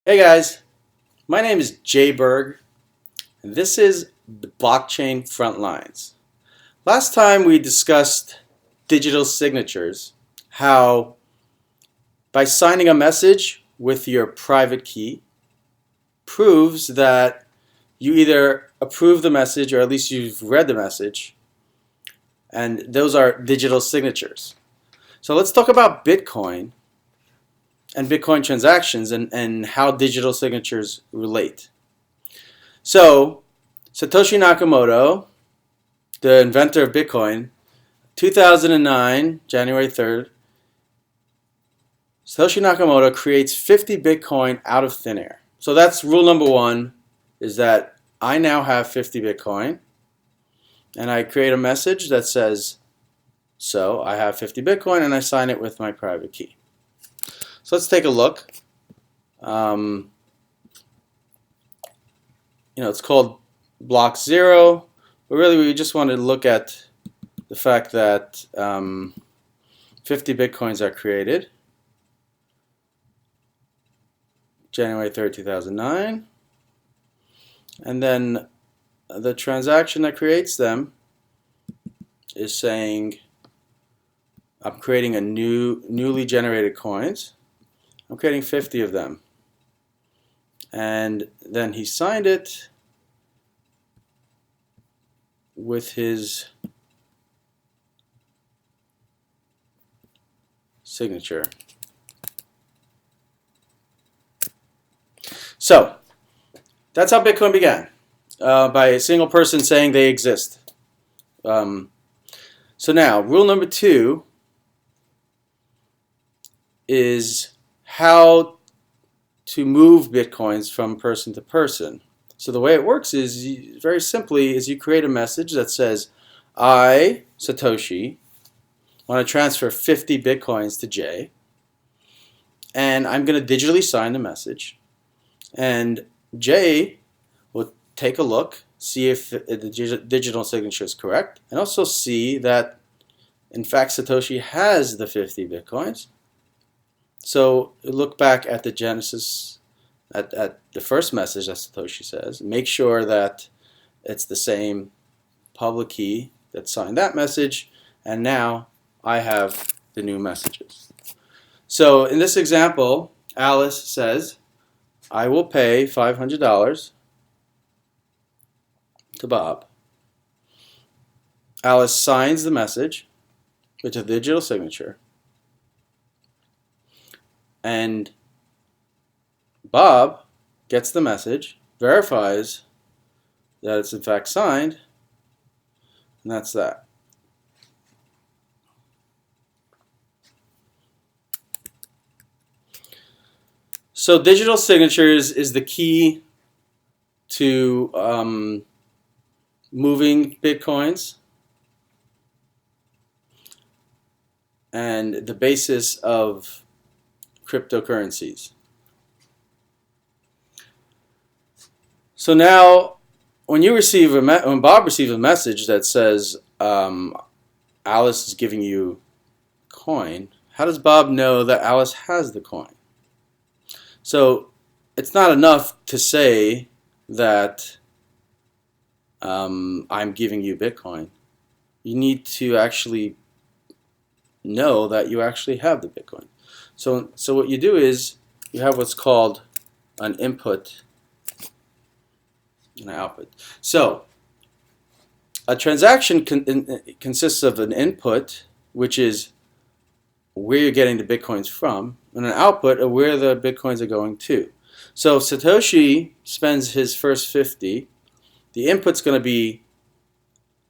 Hey guys, my name is Jay Berg, and this is the Blockchain Frontlines. Last time we discussed digital signatures, how by signing a message with your private key proves that you either approve the message or at least you've read the message, and those are digital signatures. So let's talk about Bitcoin and Bitcoin transactions and how digital signatures relate. So, Satoshi Nakamoto, the inventor of Bitcoin, 2009, January 3rd, Satoshi Nakamoto creates 50 Bitcoin out of thin air. So that's rule number one, is that I now have 50 Bitcoin, and I create a message that says, so I have 50 Bitcoin, and I sign it with my private key. So let's take a look. It's called block 0, but really we just wanted to look at the fact that 50 Bitcoins are created January 3rd, 2009, and then the transaction that creates them is saying I'm creating a newly generated coins. I'm creating 50 of them, and then he signed it with his signature. So that's how Bitcoin began, by a single person saying they exist. So now, rule number 2 is how to move Bitcoins from person to person. So the way it works is, very simply, is you create a message that says, I, Satoshi, want to transfer 50 Bitcoins to Jay, and I'm going to digitally sign the message. And Jay will take a look, see if the digital signature is correct, and also see that, in fact, Satoshi has the 50 Bitcoins. So look back at the Genesis, at the first message that Satoshi says. Make sure that it's the same public key that signed that message, and now I have the new messages. So in this example, Alice says, I will pay $500 to Bob. Alice signs the message with a digital signature, and Bob gets the message, verifies that it's in fact signed, and that's that. So digital signatures is the key to moving Bitcoins and the basis of cryptocurrencies. So now, when Bob receives a message that says Alice is giving you coin, how does Bob know that Alice has the coin? So it's not enough to say that I'm giving you Bitcoin. You need to actually know that you actually have the Bitcoin. So what you do is you have what's called an input and an output. So a transaction consists of an input, which is where you're getting the Bitcoins from, and an output of where the Bitcoins are going to. So if Satoshi spends his first 50, the input's going to be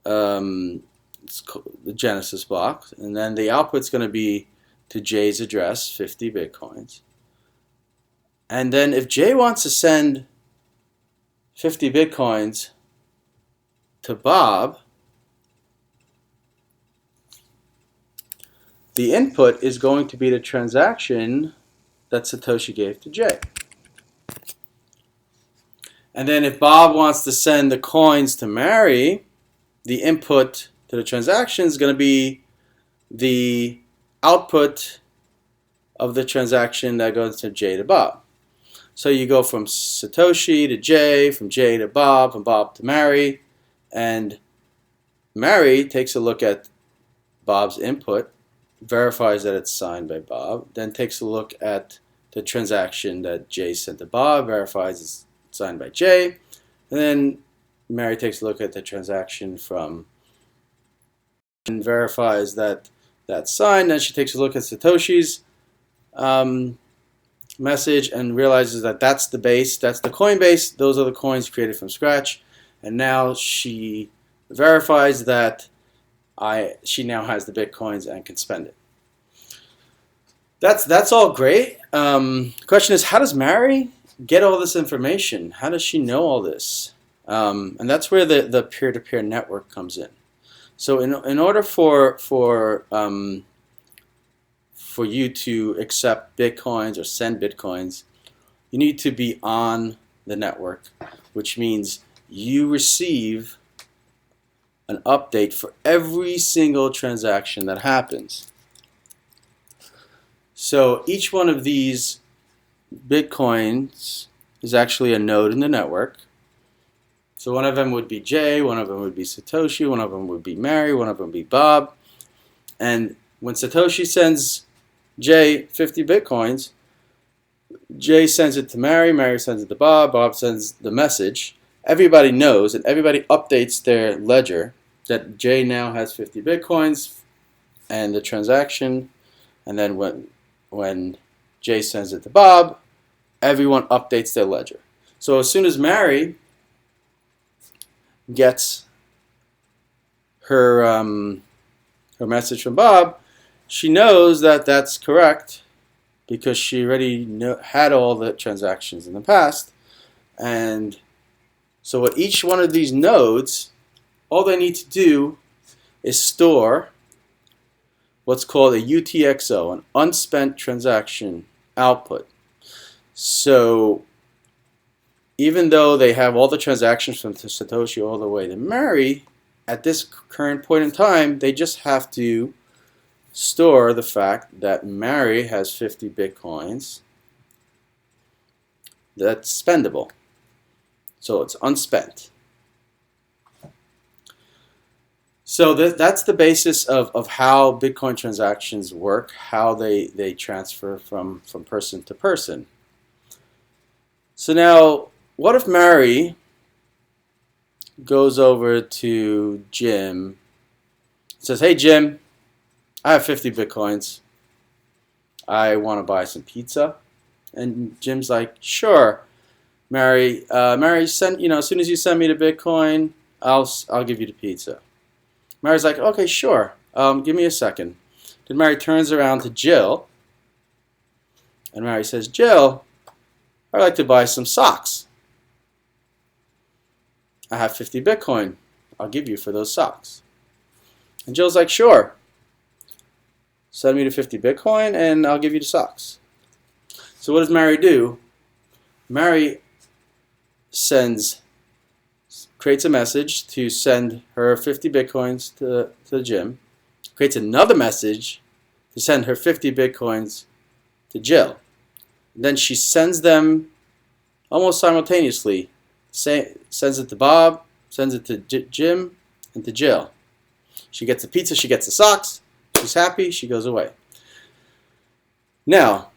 the Genesis block, and then the output's going to be to Jay's address, 50 Bitcoins. And then if Jay wants to send 50 Bitcoins to Bob, the input is going to be the transaction that Satoshi gave to Jay. And then if Bob wants to send the coins to Mary, the input to the transaction is going to be the output of the transaction that goes to Jay to Bob. So you go from Satoshi to Jay, from Jay to Bob, from Bob to Mary, and Mary takes a look at Bob's input, verifies that it's signed by Bob, then takes a look at the transaction that Jay sent to Bob, verifies it's signed by Jay, and then Mary takes a look at the transaction from and verifies that that's signed. Then she takes a look at Satoshi's message and realizes that that's the base, that's the coin base, those are the coins created from scratch, and now she verifies that she now has the Bitcoins and can spend it. That's all great. The question is, how does Mary get all this information? How does she know all this? And that's where the peer-to-peer network comes in. So in order for you to accept Bitcoins or send Bitcoins, you need to be on the network, which means you receive an update for every single transaction that happens. So each one of these Bitcoins is actually a node in the network. So one of them would be Jay, one of them would be Satoshi, one of them would be Mary, one of them would be Bob. And when Satoshi sends Jay 50 Bitcoins, Jay sends it to Mary, Mary sends it to Bob, Bob sends the message. Everybody knows and everybody updates their ledger that Jay now has 50 Bitcoins and the transaction. And then when Jay sends it to Bob, everyone updates their ledger. So as soon as Mary gets her message from Bob, she knows that that's correct because she already had all the transactions in the past. And so at each one of these nodes, all they need to do is store what's called a UTXO, an unspent transaction output. So even though they have all the transactions from Satoshi all the way to Mary, at this current point in time, they just have to store the fact that Mary has 50 Bitcoins that's spendable. So it's unspent. So that's the basis of how Bitcoin transactions work, how they transfer from person to person. So now, what if Mary goes over to Jim and says, "Hey Jim, I have 50 Bitcoins. I want to buy some pizza." And Jim's like, "Sure, Mary. As soon as you send me the Bitcoin, I'll give you the pizza." Mary's like, "Okay, sure. Give me a second." Then Mary turns around to Jill, and Mary says, "Jill, I'd like to buy some socks. I have 50 Bitcoin. I'll give you for those socks." And Jill's like, "Sure. Send me the 50 Bitcoin and I'll give you the socks." So what does Mary do? Mary creates a message to send her 50 Bitcoins to Jim, creates another message to send her 50 Bitcoins to Jill. And then she sends them almost simultaneously. Sends it to Bob, sends it to Jim, and to Jill. She gets the pizza, she gets the socks, she's happy, she goes away. Now,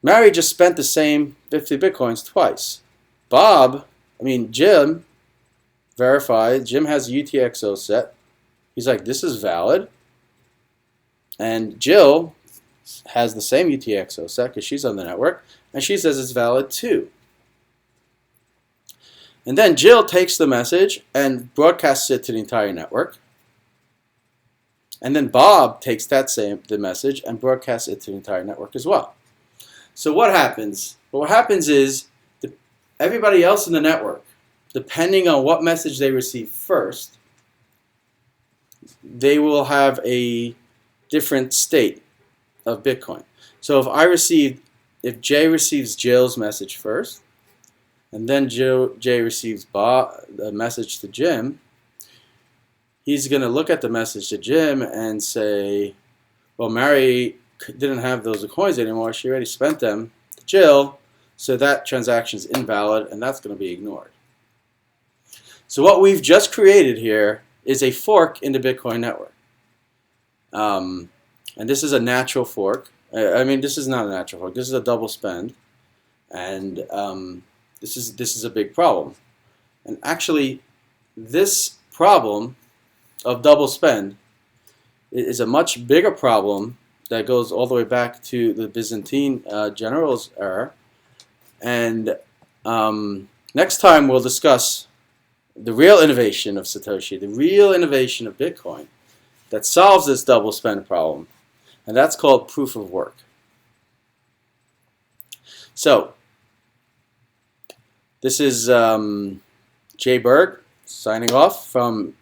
Mary just spent the same 50 Bitcoins twice. Jim verified, Jim has a UTXO set. He's like, "This is valid." And Jill has the same UTXO set because she's on the network, and she says it's valid too. And then Jill takes the message and broadcasts it to the entire network. And then Bob takes the message and broadcasts it to the entire network as well. So what happens? Well, what happens is everybody else in the network, depending on what message they receive first, they will have a different state of Bitcoin. So if Jay receives Jill's message first, and then Jay receives the message to Jim, he's going to look at the message to Jim and say, "Well, Mary didn't have those coins anymore. She already spent them. with Jill, so that transaction is invalid, and that's going to be ignored. So what we've just created here is a fork in the Bitcoin network. And this is a natural fork. I mean, this is not a natural fork. This is a double spend. And this is a big problem. And actually, this problem of double spend is a much bigger problem that goes all the way back to the Byzantine generals era. And next time we'll discuss the real innovation of Satoshi, the real innovation of Bitcoin that solves this double spend problem. And that's called proof of work. So, this is Jay Berg signing off from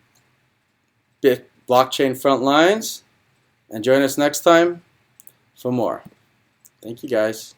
Blockchain Frontlines. And join us next time for more. Thank you, guys.